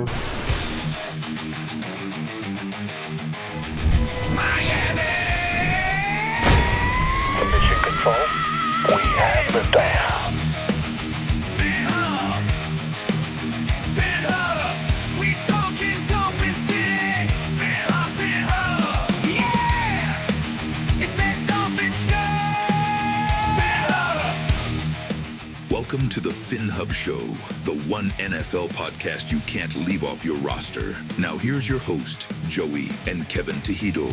Miami! To mission control, we have liftoff. Phinhub! Phinhub! We talking Dolphin City! Phinhub, Phinhub! Yeah! It's that Dolphin Show! Phinhub! Welcome to the Finhub Show, the one NFL podcast you can't leave off your roster. Now here's your host, Joey and Kevin Tejido.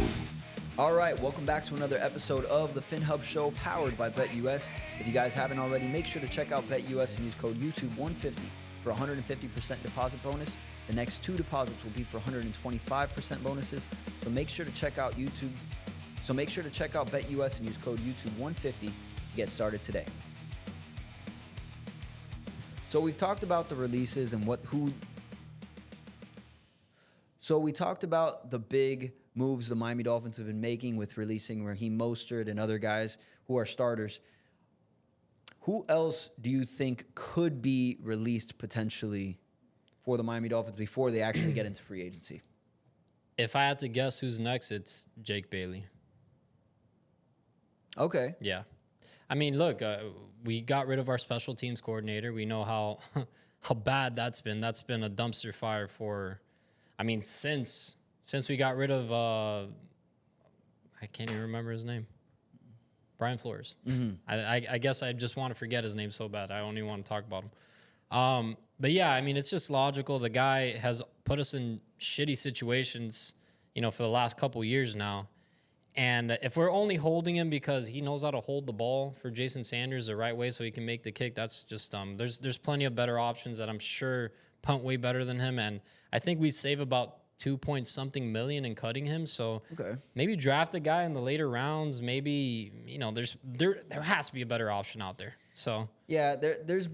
All right, welcome back to another episode of the Finhub Show, powered by BetUS. If you guys haven't already, make sure to check out BetUS and use code YouTube150 for 150% deposit bonus. The next two deposits will be for 125% bonuses. So make sure to check out YouTube. So make sure to check out BetUS and use code YouTube150 to get started today. So we've talked about the releases and So we talked about the big moves the Miami Dolphins have been making with releasing Raheem Mostert and other guys who are starters. Who else do you think could be released potentially for the Miami Dolphins before they actually get into free agency? If I had to guess who's next, it's Jake Bailey. Okay. Yeah. I mean, look, we got rid of our special teams coordinator. We know how bad that's been. That's been a dumpster fire for, I mean, since we got rid of, I can't even remember his name. Brian Flores. Mm-hmm. I guess I just want to forget his name so bad. I don't even want to talk about him. But yeah, I mean, it's just logical. The guy has put us in shitty situations, for the last couple years now. And if we're only holding him because he knows how to hold the ball for Jason Sanders the right way so he can make the kick, that's just there's plenty of better options that I'm sure punt way better than him. And I think we save about 2-point-something million in cutting him. So maybe draft a guy in the later rounds. Maybe, there has to be a better option out there. So yeah, there's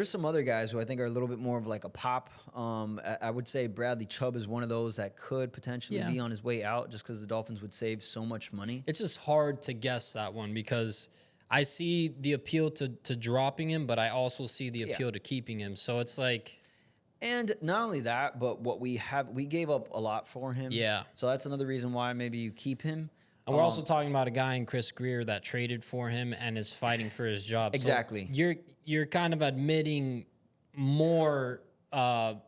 some other guys who I think are a little bit more of like a pop. I would say Bradley Chubb is one of those that could potentially be on his way out just because the Dolphins would save so much money. It's just hard to guess that one because I see the appeal to dropping him, but I also see the appeal to keeping him. So it's like... And not only that, but what we gave up a lot for him. Yeah. So that's another reason why maybe you keep him. And we're also talking about a guy in Chris Greer that traded for him and is fighting for his job. Exactly. So you're kind of admitting more. It's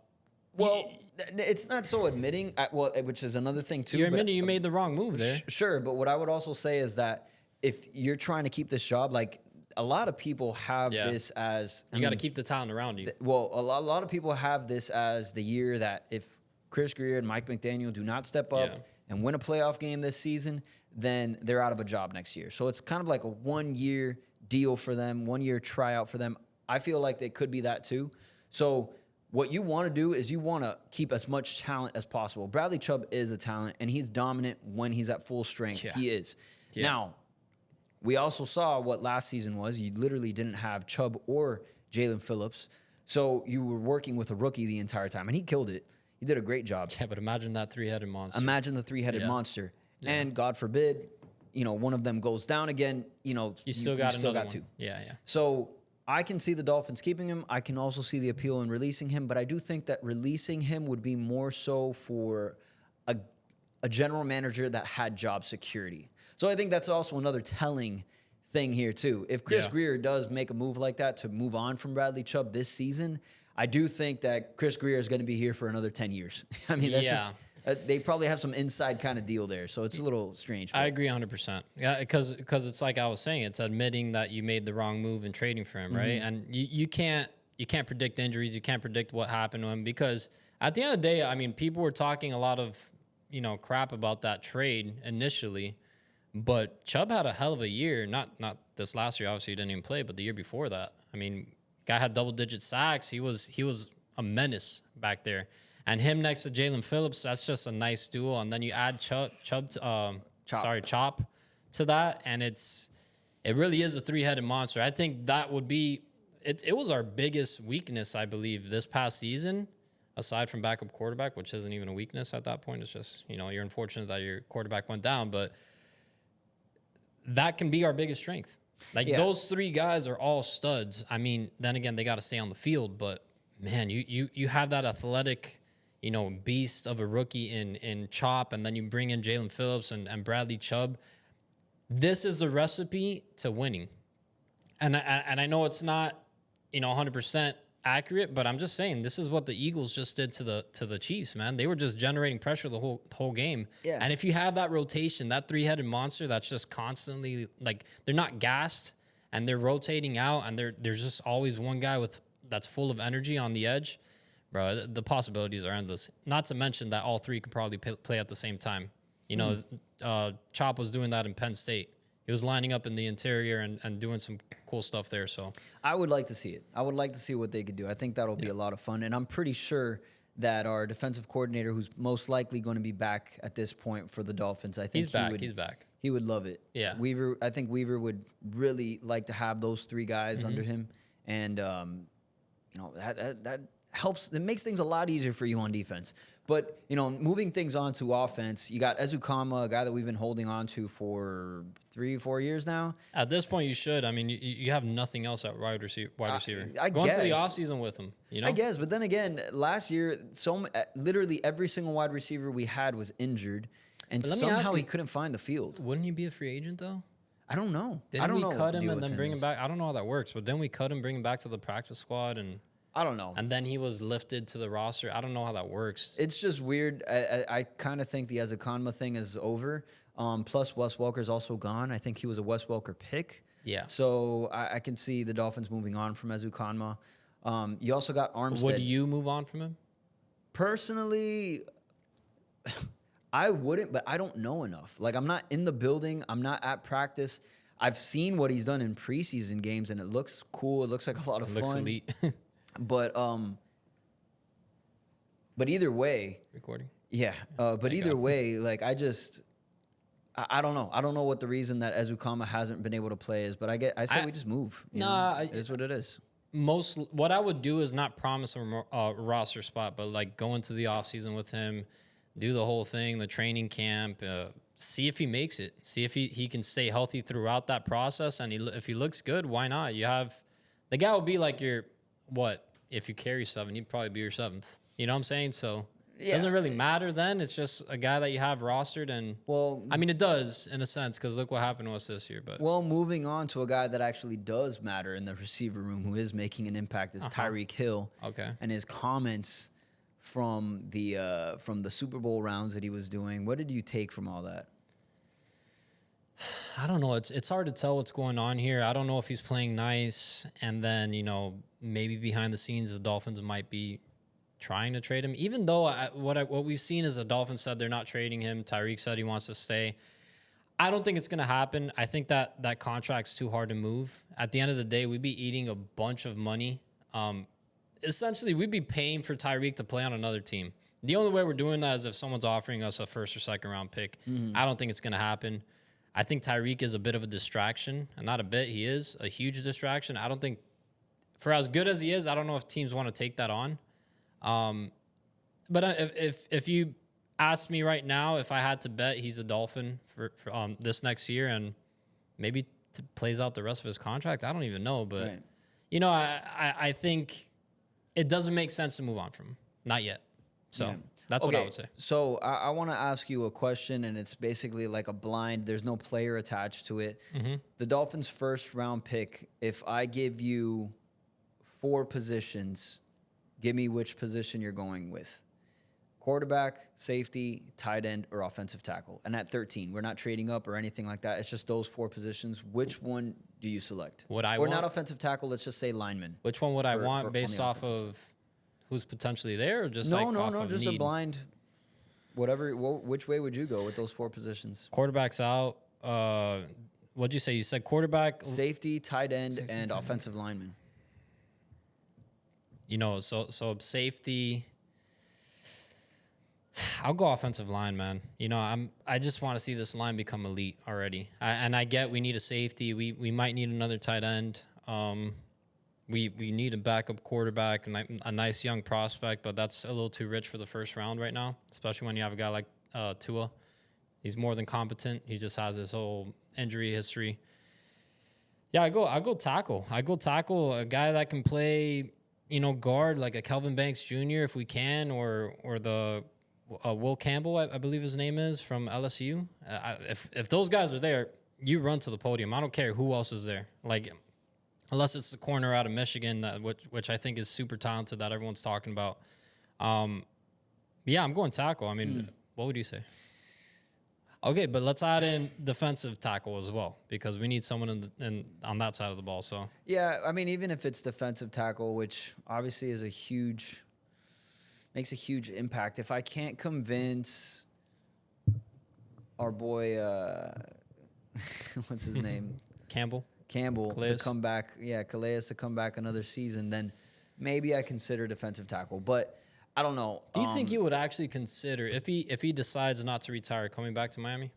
not so admitting. Which is another thing too. You're admitting you made the wrong move there. Sure, but what I would also say is that if you're trying to keep this job, like a lot of people have this as you got to keep the talent around you. A lot of people have this as the year that if Chris Greer and Mike McDaniel do not step up and win a playoff game this season, then they're out of a job next year. So it's kind of like a 1-year deal for them, 1-year tryout for them. I feel like they could be that too. So what you want to do is you want to keep as much talent as possible. Bradley Chubb is a talent, and he's dominant when he's at full strength. Yeah. He is. Yeah. Now, we also saw what last season was. You literally didn't have Chubb or Jalen Phillips. So you were working with a rookie the entire time, and he killed it. He did a great job. Yeah, but imagine that three-headed monster. Imagine the three-headed monster. Yeah. And God forbid, one of them goes down again, you still got two. Yeah. So I can see the Dolphins keeping him. I can also see the appeal in releasing him, but I do think that releasing him would be more so for a general manager that had job security. So I think that's also another telling thing here too. If Chris Greer does make a move like that to move on from Bradley Chubb this season, I do think that Chris Greer is going to be here for another 10 years. I mean, that's just... they probably have some inside kind of deal there, so it's a little strange. I agree 100%. Yeah, because it's like I was saying, it's admitting that you made the wrong move in trading for him, right? And you can't predict injuries, you can't predict what happened to him because at the end of the day, I mean, people were talking a lot of crap about that trade initially, but Chubb had a hell of a year. Not this last year, obviously he didn't even play, but the year before that, I mean, guy had double-digit sacks. He was a menace back there. And him next to Jalen Phillips, that's just a nice duo. And then you add Chop to that, and it really is a three-headed monster. I think that would be it was our biggest weakness, I believe, this past season, aside from backup quarterback, which isn't even a weakness at that point. It's just, you're unfortunate that your quarterback went down, but that can be our biggest strength. Those three guys are all studs. I mean, then again, they got to stay on the field, but man, you have that athletic beast of a rookie in Chop, and then you bring in Jalen Phillips and Bradley Chubb. This is the recipe to winning. And I know it's not, 100% accurate, but I'm just saying this is what the Eagles just did to the Chiefs, man. They were just generating pressure the whole game. Yeah. And if you have that rotation, that three-headed monster that's just constantly, like, they're not gassed and they're rotating out, and there's just always one guy that's full of energy on the edge, bro, the possibilities are endless. Not to mention that all three can probably play at the same time. Chop was doing that in Penn State. He was lining up in the interior and doing some cool stuff there. So I would like to see it. I would like to see what they could do. I think that'll be a lot of fun. And I'm pretty sure that our defensive coordinator, who's most likely going to be back at this point for the Dolphins, I think he's back. He would love it. Yeah. I think Weaver would really like to have those three guys under him. And, that helps. It makes things a lot easier for you on defense. But, moving things on to offense, you got Ezukama, a guy that we've been holding on to for 3-4 years now. At this point, you should. I mean, you have nothing else at wide receiver. I Going guess. to the offseason with him, I guess. But then again, last year, literally every single wide receiver we had was injured. And somehow he couldn't find the field. Wouldn't he be a free agent, though? I don't know. Didn't we cut him and then bring him back? I don't know how that works, but then we cut him, bring him back to the practice squad, and I don't know. And then he was lifted to the roster. I don't know how that works. It's just weird. I kind of think the Ezekanma thing is over. Plus, Wes Welker's also gone. I think he was a Wes Welker pick. Yeah. So I can see the Dolphins moving on from Ezekanma. You also got Armstead. Would you move on from him? Personally, I wouldn't, but I don't know enough. Like, I'm not in the building. I'm not at practice. I've seen what he's done in preseason games, and it looks cool. It looks like a lot of fun. Looks elite. But either way, Recording. Yeah. But either way, like I don't know. I don't know what the reason that Ezukama hasn't been able to play is, but I say we just move. It is what it is. What I would do is not promise a roster spot, but like go into the offseason with him, do the whole thing, the training camp, see if he makes it, see if he can stay healthy throughout that process, and if he looks good, why not? The guy will be like if you carry 7, he'd probably be your 7th. You know what I'm saying? So it doesn't really matter then. It's just a guy that you have rostered. And, I mean, it does in a sense because look what happened to us this year. But moving on to a guy that actually does matter in the receiver room who is making an impact is Tyreek Hill. Okay. And his comments from the Super Bowl rounds that he was doing. What did you take from all that? I don't know. It's hard to tell what's going on here. I don't know if he's playing nice, and then maybe behind the scenes the Dolphins might be trying to trade him. Even though what we've seen is the Dolphins said they're not trading him. Tyreek said he wants to stay. I don't think it's going to happen. I think that contract's too hard to move. At the end of the day, we'd be eating a bunch of money. Essentially, we'd be paying for Tyreek to play on another team. The only way we're doing that is if someone's offering us a first or second round pick. I don't think it's going to happen. I think Tyreek is a bit of a distraction, and not a bit. He is a huge distraction. I don't think, for as good as he is, I don't know if teams want to take that on. But if you ask me right now, if I had to bet, he's a Dolphin for this next year, and maybe plays out the rest of his contract. I don't even know, but I think it doesn't make sense to move on from him. Not yet. So. That's what I would say. So I want to ask you a question, and it's basically like a blind. There's no player attached to it. The Dolphins' first round pick, if I give you 4 positions, give me which position you're going with. Quarterback, safety, tight end, or offensive tackle. And at 13, we're not trading up or anything like that. It's just those 4 positions. Which one do you select? Or not offensive tackle, let's just say lineman. Which one would I want based off of who's potentially there, or just no, just a blind, whatever. Which way would you go with those 4 positions? Quarterback's out. What'd you say? You said quarterback, safety, tight end, and offensive lineman. So safety. I'll go offensive line, man. I just want to see this line become elite already. I get we need a safety. We might need another tight end. We need a backup quarterback and a nice young prospect, but that's a little too rich for the first round right now, especially when you have a guy like Tua. He's more than competent. He just has his whole injury history. Yeah, I go tackle. I go tackle a guy that can play guard like a Kelvin Banks Jr. if we can, or the Will Campbell, I believe his name is, from LSU. If those guys are there, you run to the podium. I don't care who else is there. Like, unless it's the corner out of Michigan, which I think is super talented that everyone's talking about. Yeah, I'm going tackle. I mean, what would you say? Okay, but let's add in defensive tackle as well, because we need someone on that side of the ball. So Yeah, I mean, even if it's defensive tackle, which obviously is makes a huge impact. If I can't convince our boy, what's his name? Campbell To come back. Yeah, Calais to come back another season, then maybe I consider defensive tackle. But I don't know. Do you think you would actually consider, if he decides not to retire, coming back to Miami?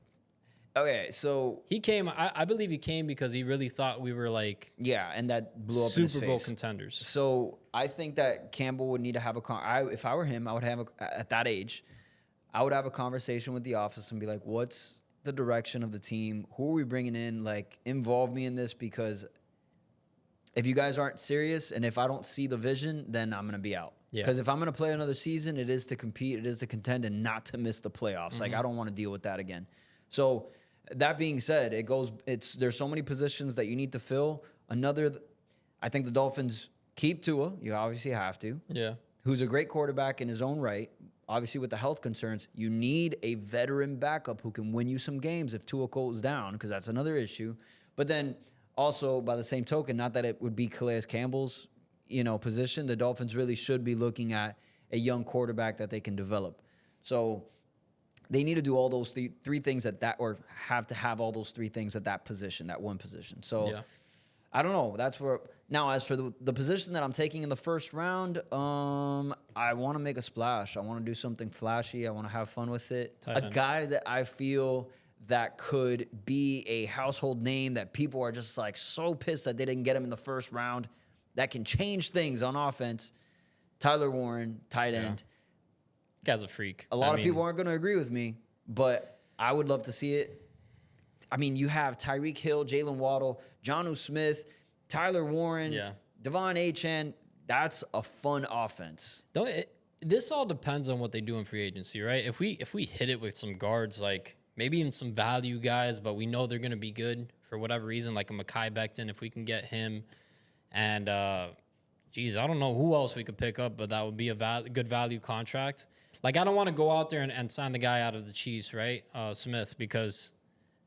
Okay, so He came, I believe he came because he really thought we were like yeah, and that blew up in his Super Bowl face. contenders. So I think that Campbell would need to have if I were him, I would have at that age, I would have a conversation with the office and be like, "What's the direction of the team? Who are we bringing in? Like, involve me in this, because if you guys aren't serious and if I don't see the vision, then I'm gonna be out. Yeah. Because if I'm gonna play another season, it is to compete, it is to contend, and not to miss the playoffs. Like, I don't want to deal with that again. So that being said, there's so many positions that you need to fill. I think the Dolphins keep Tua. You obviously have to. Yeah. Who's a great quarterback in his own right. Obviously, with the health concerns, you need a veteran backup who can win you some games if Tua goes down, because that's another issue. But then also, by the same token, not that it would be Calais Campbell's, position, the Dolphins really should be looking at a young quarterback that they can develop. So they need to do all those three things or have to have all those three things at that position, that one position. So Yeah. I don't know. That's where now, as for the position that I'm taking in the first round, I want to make a splash. I want to do something flashy. I want to have fun with it. Tight A end. guy that I feel that could be a household name that people are just like so pissed that they didn't get him in the first round, that can change things on offense. Tyler Warren, tight end. Guy's a freak. A lot of people aren't going to agree with me, but I would love to see it. I mean, you have Tyreek Hill, Jalen Waddle, Jonnu Smith, Tyler Warren, Devon Achane. That's a fun offense. This all depends on what they do in free agency, right? If we hit it with some guards, like maybe even some value guys, but we know they're going to be good for whatever reason, like a Mekhi Becton, if we can get him. And, I don't know who else we could pick up, but that would be a good value contract. Like, I don't want to go out there and sign the guy out of the Chiefs, right, Smith, because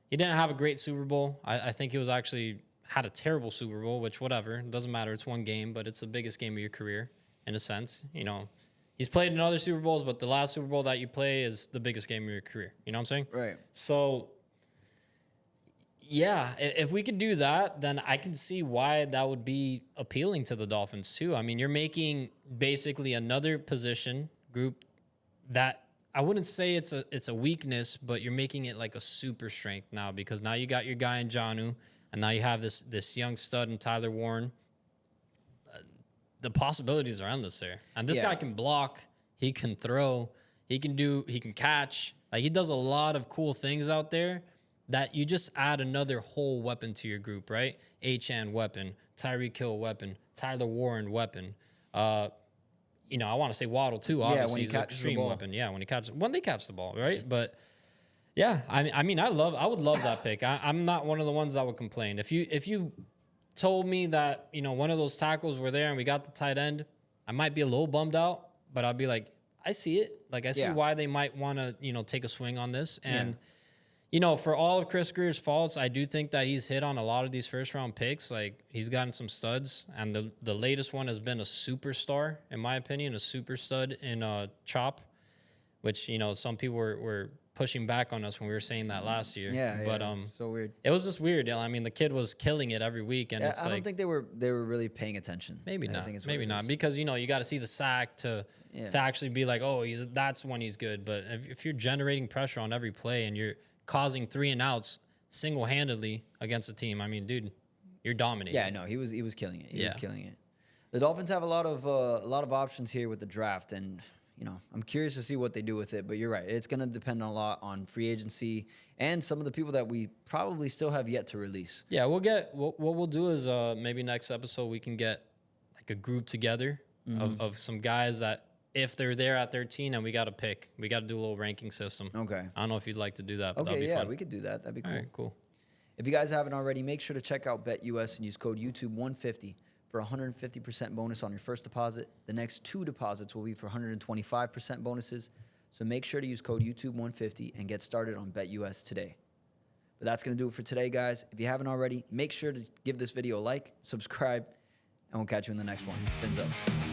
he didn't have a great Super Bowl. I think he was actually had a terrible Super Bowl, which whatever. It doesn't matter. It's one game, but it's the biggest game of your career in a sense. He's played in other Super Bowls, but the last Super Bowl that you play is the biggest game of your career. You know what I'm saying? Right. So, yeah, if we could do that, then I can see why that would be appealing to the Dolphins too. I mean, you're making basically another position group that I wouldn't say it's a weakness, but you're making it like a super strength now, because now you got your guy in Jonnu, and now you have this young stud in Tyler Warren. The possibilities are endless there. And this guy can block, he can throw, he can catch. Like, he does a lot of cool things out there that you just add another whole weapon to your group, right? Achane weapon, Tyreek Hill weapon, Tyler Warren weapon. I want to say Waddle too. Obviously, when he he's an catches the extreme ball. weapon. Yeah, when they catch the ball, right? But yeah, I would love that pick. I'm not one of the ones that would complain. If you told me that one of those tackles were there and we got the tight end, I might be a little bummed out, but I'd be like, I see it. Like, I see why they might want to take a swing on this. And for all of Chris Greer's faults, I do think that he's hit on a lot of these first-round picks. Like, he's gotten some studs, and the latest one has been a superstar, in my opinion, a super stud in Chop, which, some people were pushing back on us when we were saying that last year. But so weird. it was just weird. I mean, the kid was killing it every week, and it's I don't think they were really paying attention. maybe I not. think it's Maybe not, because you got to see the sack to actually be like, oh, that's when he's good. But if you're generating pressure on every play and you're causing 3-and-outs single-handedly against a team, I mean, dude, you're dominating. Yeah, no, he was killing it. He was killing it. The Dolphins have a lot of options here with the draft, and I'm curious to see what they do with it. But you're right; it's going to depend a lot on free agency and some of the people that we probably still have yet to release. Yeah, what we'll do is maybe next episode we can get like a group together of some guys that if they're there at 13 and we got to pick, we got to do a little ranking system. Okay. I don't know if you'd like to do that, but that'd Okay, be yeah, fun. we could do that. That'd be cool. All right, cool. If you guys haven't already, make sure to check out BetUS and use code YouTube150 for 150% bonus on your first deposit. The next 2 deposits will be for 125% bonuses. So make sure to use code YouTube150 and get started on BetUS today. But that's going to do it for today, guys. If you haven't already, make sure to give this video a like, subscribe, and we'll catch you in the next one. Fins up.